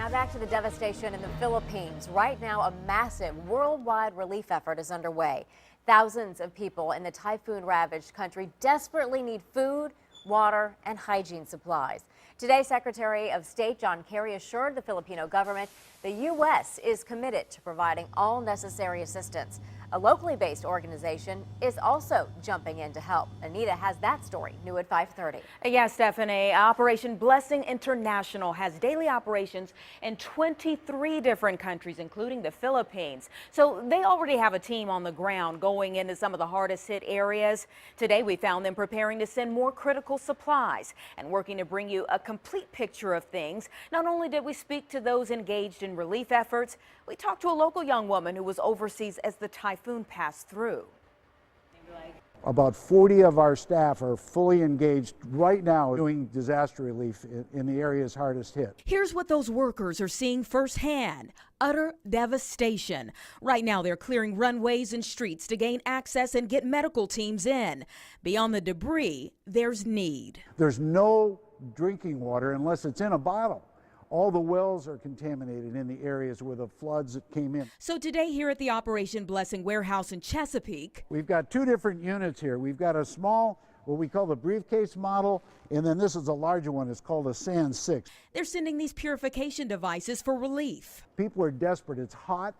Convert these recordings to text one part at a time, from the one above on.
Now back to the devastation in the Philippines. Right now, a massive worldwide relief effort is underway. Thousands of people in the typhoon-ravaged country desperately need food, water, and hygiene supplies. Today, Secretary of State John Kerry assured the Filipino government the U.S. is committed to providing all necessary assistance. A locally based organization is also jumping in to help. Anita has that story, new at 5:30. Yes, Stephanie. Operation Blessing International has daily operations in 23 different countries, including the Philippines. So they already have a team on the ground going into some of the hardest hit areas. Today, we found them preparing to send more critical supplies and working to bring you a complete picture of things. Not only did we speak to those engaged in relief efforts, we talked to a local young woman who was overseas as the typhoon passed through. About 40 of our staff are fully engaged right now doing disaster relief in the areas hardest hit. Here's what those workers are seeing firsthand: utter devastation. Right now, they're clearing runways and streets to gain access and get medical teams in. Beyond the debris, there's need. There's no drinking water unless it's in a bottle. All the wells are contaminated in the areas where the floods that came in. So today here at the Operation Blessing warehouse in Chesapeake, we've got two different units here. We've got a small, what we call the briefcase model, and then this is a larger one. It's called a SAN 6. They're sending these purification devices for relief. People are desperate. It's hot.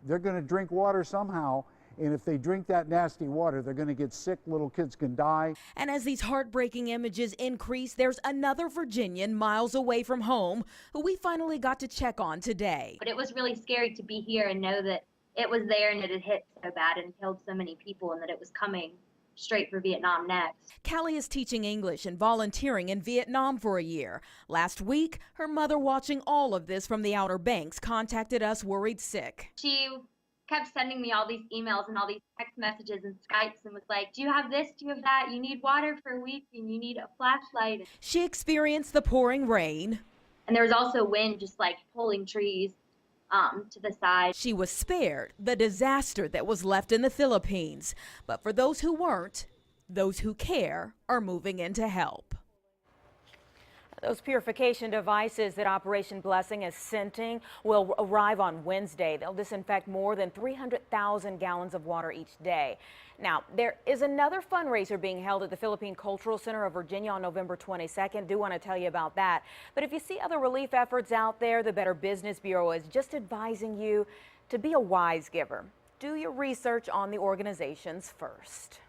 They're going to drink water somehow. And if they drink that nasty water, they're going to get sick. Little kids can die. And as these heartbreaking images increase, there's another Virginian miles away from home who we finally got to check on today. But it was really scary to be here and know that it was there and it had hit so bad and killed so many people and that it was coming straight for Vietnam next. Callie is teaching English and volunteering in Vietnam for a year. Last week, her mother, watching all of this from the Outer Banks, contacted us worried sick. She kept sending me all these emails and all these text messages and Skypes and was like, do you have this, do you have that? You need water for a week and you need a flashlight. She experienced the pouring rain. And there was also wind just like pulling trees to the side. She was spared the disaster that was left in the Philippines. But for those who weren't, those who care are moving in to help. Those purification devices that Operation Blessing is sending will arrive on Wednesday. They'll disinfect more than 300,000 gallons of water each day. Now, there is another fundraiser being held at the Philippine Cultural Center of Virginia on November 22nd. Do want to tell you about that. But if you see other relief efforts out there, the Better Business Bureau is just advising you to be a wise giver. Do your research on the organizations first.